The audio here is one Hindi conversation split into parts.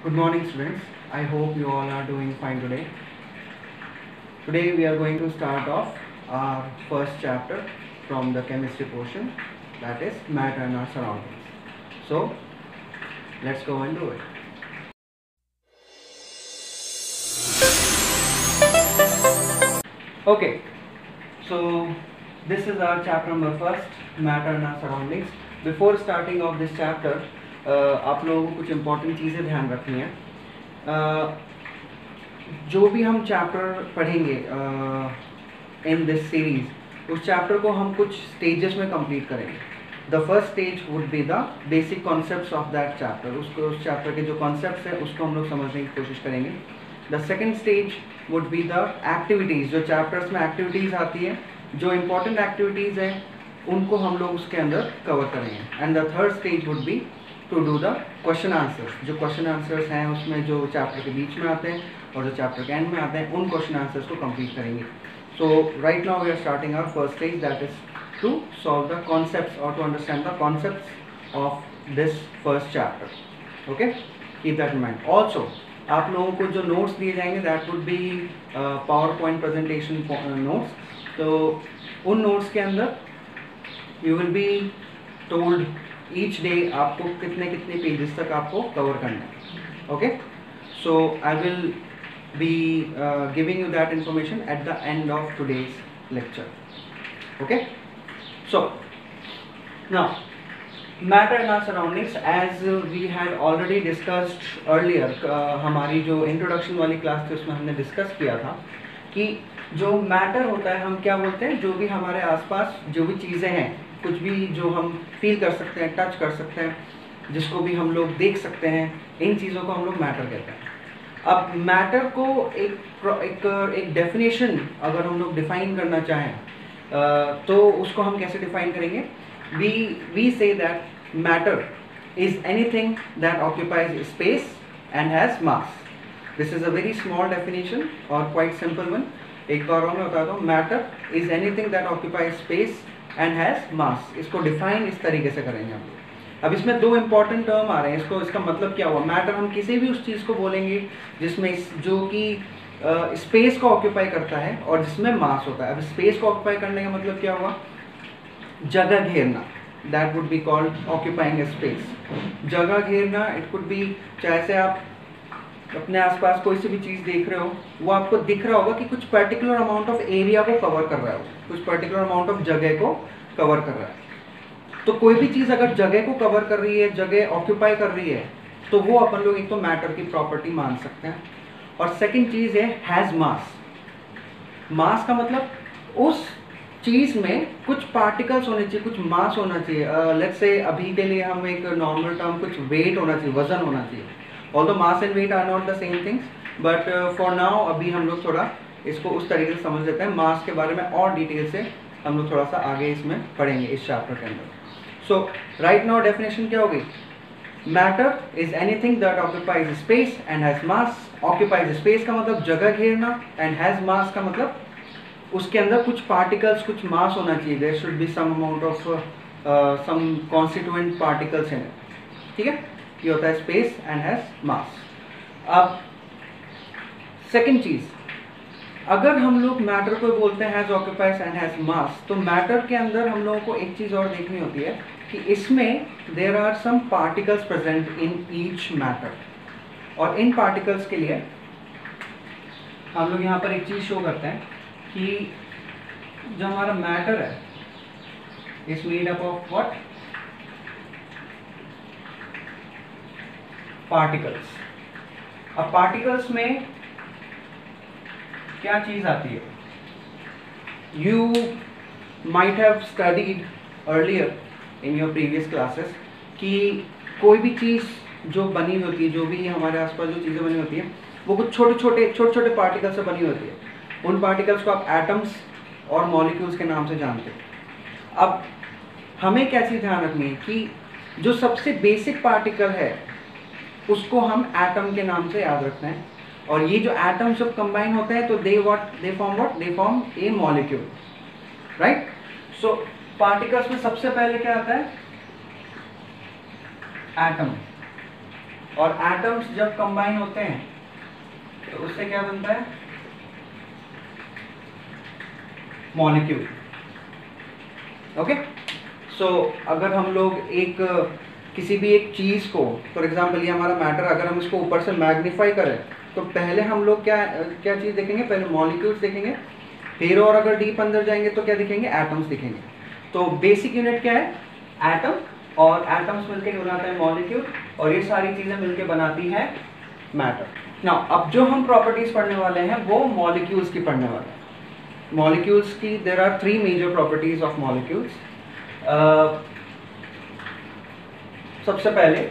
Good morning, students. I hope you all are doing fine today. Today we are going to start off our first chapter from the chemistry portion, that is matter and our surroundings. So let's go and do it. Okay, so this is our chapter number first, matter and our surroundings. Before starting off this chapter, आप लोगों को कुछ इम्पोर्टेंट चीज़ें ध्यान रखनी है. जो भी हम चैप्टर पढ़ेंगे इन दिस सीरीज, उस चैप्टर को हम कुछ स्टेजेस में कंप्लीट करेंगे. The first stage would be the basic concepts of that chapter. उस चैप्टर के जो कॉन्सेप्ट्स हैं उसको हम लोग समझने की कोशिश करेंगे. The second stage would be the activities. जो चैप्टर्स में एक्टिविटीज़ आती है, जो इम्पोर्टेंट एक्टिविटीज़ हैं, उनको हम लोग उसके अंदर कवर करेंगे. And the third stage would be to do the question answers. जो क्वेश्चन आंसर्स हैं उसमें जो चैप्टर के बीच में आते हैं और जो चैप्टर के एंड में आते हैं, उन क्वेश्चन आंसर्स को कंप्लीट करेंगे. So right now we are starting our first stage, that is to solve the concepts और to understand the concepts of this first chapter. Okay, keep that in mind. Also आप लोगों को जो नोट्स दिए जाएंगे that would be power point presentation notes. तो उन नोट्स के अंदर you will be told each day आपको कितने कितने पेजेस तक आपको कवर करना है. Okay, so I will be giving you that information at the end of today's lecture. Okay, so now matter and our surroundings, as we had already discussed earlier. हमारी जो इंट्रोडक्शन वाली क्लास थी उसमें हमने डिस्कस किया था कि जो मैटर होता है, हम क्या बोलते हैं, जो भी हमारे आसपास जो भी चीज़ें हैं, कुछ भी जो हम फील कर सकते हैं, टच कर सकते हैं, जिसको भी हम लोग देख सकते हैं, इन चीज़ों को हम लोग मैटर कहते हैं. अब मैटर को एक डेफिनेशन अगर हम लोग डिफाइन करना चाहें तो उसको हम कैसे डिफाइन करेंगे? We say that matter is anything that occupies space and has mass. This is a very small definition और क्वाइट सिंपल वन. एक बार और मैं बता दूँ, matter is anything that occupies space and has mass. इसको डिफाइन इस तरीके से करेंगे हम लोग. अब इसमें दो इंपॉर्टेंट टर्म आ रहे हैं. इसका मतलब क्या हुआ? मैटर हम किसी भी उस चीज़ को बोलेंगे जिसमें जो कि स्पेस को ऑक्यूपाई करता है और जिसमें मास होता है. अब स्पेस को ऑक्यूपाई करने का मतलब क्या हुआ? जगह घेरना. That would be called occupying space. जगह घेरना, इट कुड बी, चाहे से आप अपने आसपास कोई सी भी चीज़ देख रहे हो, वो आपको दिख रहा होगा कि कुछ पर्टिकुलर अमाउंट ऑफ एरिया को कवर कर रहा है, कुछ पर्टिकुलर अमाउंट ऑफ जगह को कवर कर रहा है. तो कोई भी चीज़ अगर जगह को कवर कर रही है, जगह ऑक्यूपाई कर रही है, तो वो अपन लोग एक तो मैटर की प्रॉपर्टी मान सकते हैं. और सेकंड चीज़ है हैज़ मास. मास का मतलब उस चीज़ में कुछ पार्टिकल्स होने चाहिए, कुछ मास होना चाहिए. लेट्स से अभी के लिए हम एक नॉर्मल टर्म, कुछ वेट होना चाहिए, वजन होना चाहिए. Although mass and weight are not the same things, but for now अभी हम लोग थोड़ा इसको उस तरीके से समझ लेते हैं. मास के बारे में और डिटेल से हम लोग थोड़ा सा आगे इसमें पढ़ेंगे इस चैप्टर के अंदर. सो राइट नाउ डेफिनेशन क्या होगी? Matter is anything that occupies space and has mass. Occupies space का मतलब जगह घेरना, एंड हैज मास का मतलब उसके अंदर कुछ पार्टिकल्स, कुछ मास होना चाहिए. There should be some amount of some constituent particles in it. ठीक है, ये होता है स्पेस एंड हैज मास. अब सेकेंड चीज़, अगर हम लोग मैटर को बोलते हैं हैज ऑक्यूपाइज एंड हैज मास, तो मैटर के अंदर हम लोगों को एक चीज़ और देखनी होती है कि इसमें there are some particles present in each matter. और इन पार्टिकल्स के लिए हम लोग यहाँ पर एक चीज़ शो करते हैं कि जो हमारा मैटर है is made up of what? Particles. अब पार्टिकल्स में क्या चीज़ आती है? You might have studied earlier in your previous classes कि कोई भी चीज़ जो बनी होती है, जो भी हमारे आसपास जो चीज़ें बनी होती हैं, वो कुछ छोटे छोटे पार्टिकल्स से बनी होती है. उन पार्टिकल्स को आप एटम्स और मॉलिक्यूल्स के नाम से जानते हो. अब हमें क्या चीज़ ध्यान रखनी है कि जो सबसे बेसिक पार्टिकल है उसको हम एटम के नाम से याद रखते हैं. और ये जो एटम्स जब कंबाइन होते हैं तो they form A molecule. Right? So particles में सबसे पहले क्या आता है? एटम. और एटम्स जब कंबाइन होते हैं तो उससे क्या बनता है? मॉलिक्यूल। ओके, सो अगर हम लोग किसी भी एक चीज़ को, फॉर एग्जांपल ये हमारा मैटर, अगर हम इसको ऊपर से मैग्नीफाई करें तो पहले हम लोग क्या क्या चीज़ देखेंगे? पहले मॉलिक्यूल्स देखेंगे, फिर और अगर डीप अंदर जाएंगे तो क्या दिखेंगे? एटम्स दिखेंगे। तो बेसिक यूनिट क्या है? एटम, और एटम्स मिलकर बनाते हैं मॉलिक्यूल, और ये सारी चीज़ें मिलकर बनाती है मैटर। नाउ अब जो हम प्रॉपर्टीज पढ़ने वाले हैं वो मॉलिक्यूल्स की पढ़ने वाले हैं। मॉलिक्यूल्स की there are 3 major properties of molecules. सबसे पहले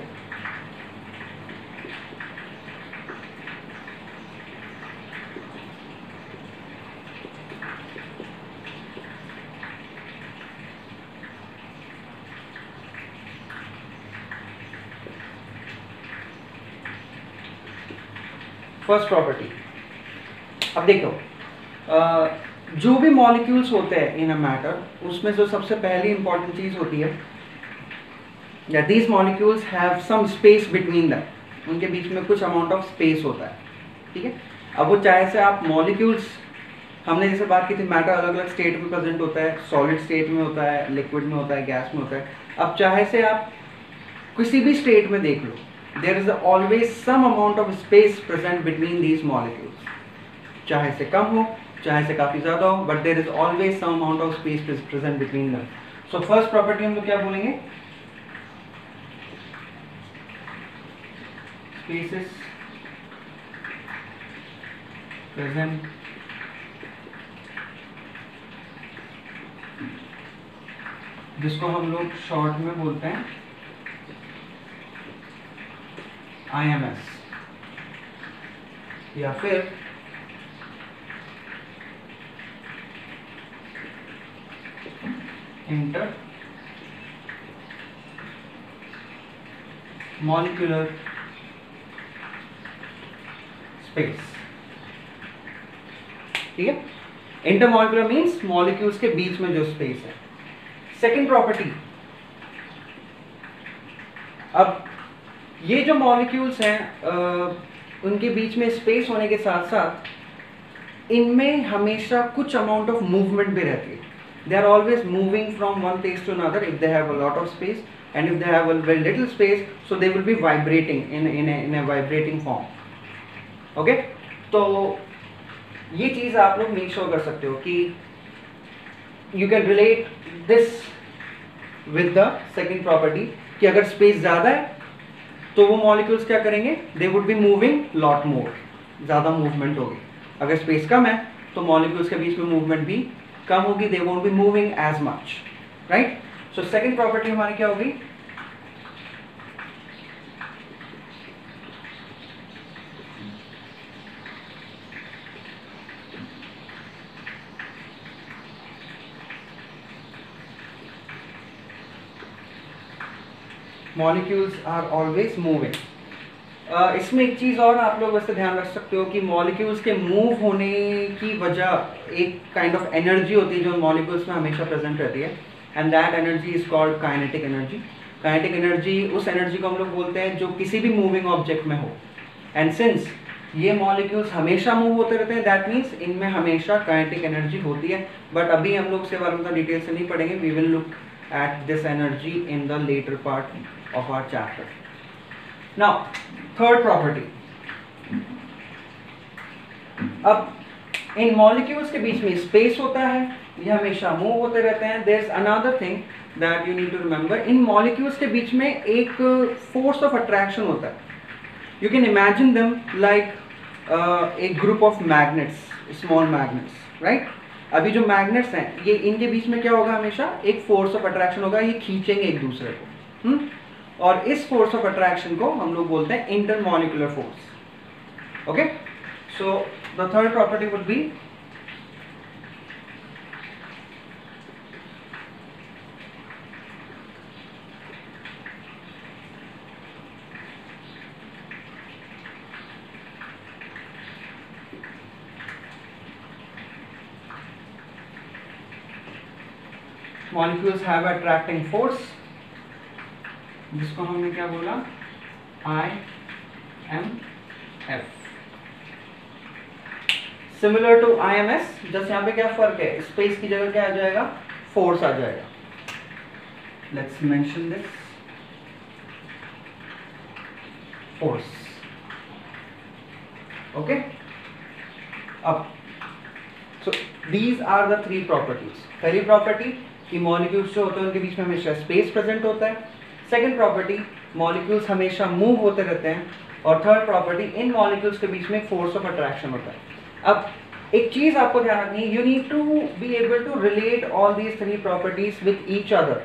फर्स्ट प्रॉपर्टी, अब देखो जो भी मॉलिक्यूल्स होते हैं इन अ मैटर, उसमें जो सबसे पहली इंपॉर्टेंट चीज होती है, या these molecules have some space between them, उनके बीच में कुछ अमाउंट ऑफ स्पेस होता है, ठीक है। अब वो चाहे से आप मॉलिक्यूल्स, हमने जैसे बात की थी मैटर अलग अलग स्टेट में प्रेजेंट होता है, सॉलिड स्टेट में होता है, लिक्विड में होता है, गैस में होता है। अब चाहे से आप किसी भी स्टेट में देख लो, there is always some amount of space present between these molecules, चाहे से कम हो चाहे से काफ़ी ज़्यादा हो, but there is always some amount of space present between them. So first property हम लोग क्या बोलेंगे? Spaces present जिसको हम लोग शॉर्ट में बोलते हैं IMS, या फिर इंटर मॉलिक्यूलर स्पेस, ठीक है। इंटर मॉलिक्यूलर मीन्स मॉलिक्यूल्स के बीच में जो स्पेस है। सेकेंड प्रॉपर्टी, अब ये जो मॉलिक्यूल्स हैं उनके बीच में स्पेस होने के साथ साथ इनमें हमेशा कुछ अमाउंट ऑफ मूवमेंट भी रहती है। They are always moving from one place to another if they have a lot of space, and if they have a very little space so they will be vibrating in a vibrating form. Okay, तो ये चीज़ आप लोग मेक श्योर कर सकते हो कि you can relate this with the second property, कि अगर स्पेस ज़्यादा है तो वो मॉलिक्यूल्स क्या करेंगे? They would be moving lot more, ज़्यादा मूवमेंट होगी। अगर स्पेस कम है तो मॉलिक्यूल्स के बीच में मूवमेंट भी कम होगी, they won't be moving as much, right. So second property हमारी क्या होगी? Molecules are always moving. इसमें एक चीज़ और आप लोग वैसे ध्यान रख सकते हो कि मॉलिक्यूल्स के मूव होने की वजह एक काइंड ऑफ एनर्जी होती है जो मॉलिक्यूल्स में हमेशा प्रेजेंट रहती है, and that energy is called kinetic energy. Kinetic energy उस एनर्जी को हम लोग बोलते हैं जो किसी भी मूविंग ऑब्जेक्ट में हो, एंड सिंस ये मॉलिक्यूल्स हमेशा मूव होते रहते हैं दैट मीन्स इनमें हमेशा काइनेटिक एनर्जी होती है। बट अभी हम लोग इसके बारे में डिटेल से नहीं पढ़ेंगे, we will look at this energy in the later part of our chapter. Now, third property. अब इन मॉलिक्यूल्स के बीच में स्पेस होता है, ये हमेशा मूव होते रहते हैं। There's another thing that you need to remember. In molecules के बीच में एक फोर्स ऑफ अट्रैक्शन होता है। You can imagine them like a group of magnets, small magnets, right? अभी जो मैग्नेट्स हैं ये इनके बीच में क्या होगा? हमेशा एक फोर्स ऑफ अट्रैक्शन होगा, ये खींचेंगे एक दूसरे को। और इस फोर्स ऑफ अट्रैक्शन को हम लोग बोलते हैं intermolecular force. Okay, so the third property would be molecules have attracting force, जिसको हमने क्या बोला? I M F. Similar to I M S, just यहाँ पे क्या फर्क है, स्पेस की जगह क्या आ जाएगा, फोर्स आ जाएगा। Let's mention this force. Okay, अब so these are the three properties. पहली प्रॉपर्टी कि मॉलिक्यूल्स जो होते हैं उनके बीच में हमेशा स्पेस प्रेजेंट होता है। सेकंड प्रॉपर्टी, मॉलिक्यूल्स हमेशा मूव होते रहते हैं। और थर्ड प्रॉपर्टी, इन मॉलिक्यूल्स के बीच में फोर्स ऑफ अट्रैक्शन होता है। अब एक चीज आपको ध्यान रखनी है, you need to be able to relate all these three properties with each other.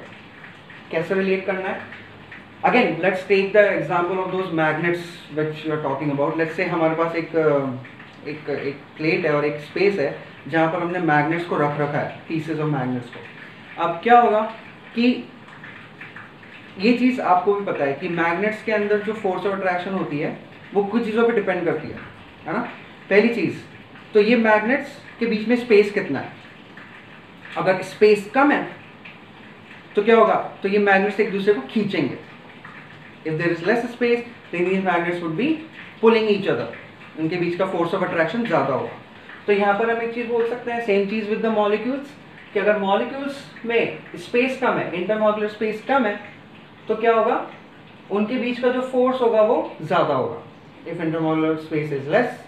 कैसे रिलेट करना है? Again let's take the example of those magnets which you are talking about. Let's say हमारे पास एक प्लेट है और एक स्पेस है जहां पर हमने मैग्नेट्स को रख रखा है, पीसेस ऑफ मैग्नेट्स को। अब क्या होगा कि ये चीज आपको भी पता है कि मैग्नेट्स के अंदर जो फोर्स ऑफ अट्रैक्शन होती है वो कुछ चीजों पे डिपेंड करती है ना। पहली चीज तो ये मैग्नेट्स के बीच में स्पेस कितना है। अगर स्पेस कम है तो क्या होगा, तो ये मैग्नेट्स एक दूसरे को खींचेंगे। If there is less space then these magnets would be pulling each other, इनके बीच का फोर्स ऑफ अट्रैक्शन ज्यादा होगा। तो यहाँ पर हम एक चीज बोल सकते हैं, सेम चीज विद द मॉलिक्यूल्स, कि अगर मॉलिक्यूल्स में स्पेस कम है, इंटरमॉलिक्यूलर स्पेस कम है, तो क्या होगा, उनके बीच का जो फोर्स होगा वो ज्यादा होगा। If intermolecular space is less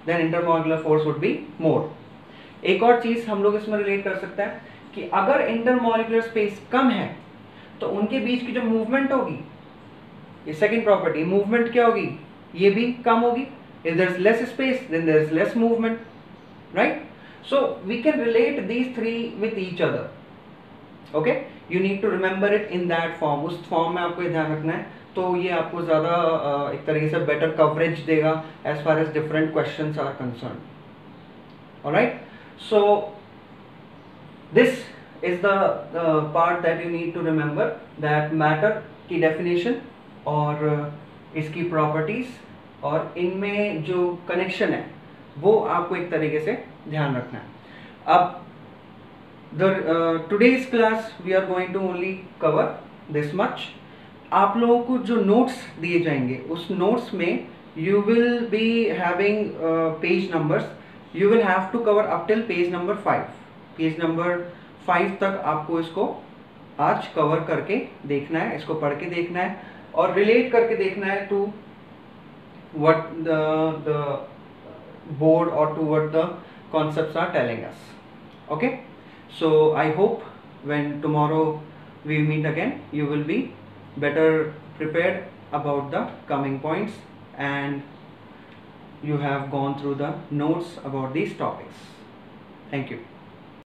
than intermolecular force would be more. एक और चीज हम लोग इसमें रिलेट कर सकते हैं कि अगर इंटरमॉलिक्यूलर स्पेस कम है तो उनके बीच की जो मूवमेंट होगी, ये सेकंड प्रॉपर्टी, मूवमेंट क्या होगी, ये भी कम होगी। if there is less space then there is less movement, right? So we can relate these three with each other. Okay, you need to remember it in that form, उस फॉर्म में आपको ये ध्यान रखना है। तो ये आपको ज़्यादा एक तरीके से बेटर कवरेज देगा as far as different questions are concerned. Alright, so this is the part that you need to remember, that matter की definition और इसकी प्रॉपर्टीज और इनमें जो कनेक्शन है वो आपको एक तरीके से ध्यान रखना है। अब today's class we are going to only cover this much. आप लोगों को जो नोट्स दिए जाएंगे उस नोट्स में you will be having page numbers, you will have to cover up till page number 5। Page number 5 तक आपको इसको आज कवर करके देखना है, इसको पढ़ के देखना है और रिलेट करके देखना है to what the board or to what the concepts are telling us. Okay, so I hope when tomorrow we meet again you will be better prepared about the coming points and you have gone through the notes about these topics. Thank you.